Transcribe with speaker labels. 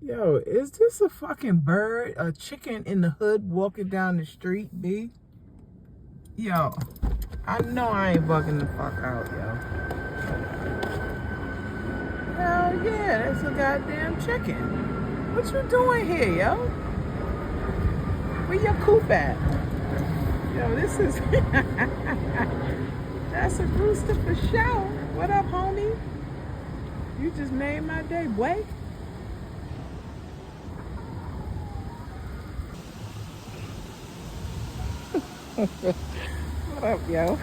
Speaker 1: Yo, is this a fucking bird, a chicken in the hood walking down the street, B? Yo, I know I ain't bugging the fuck out, yo. Hell yeah, that's a goddamn chicken. What you doing here, yo? Where your coop at? Yo, this is... That's a rooster for sure. What up, homie? You just made my day, boy. What up, yo?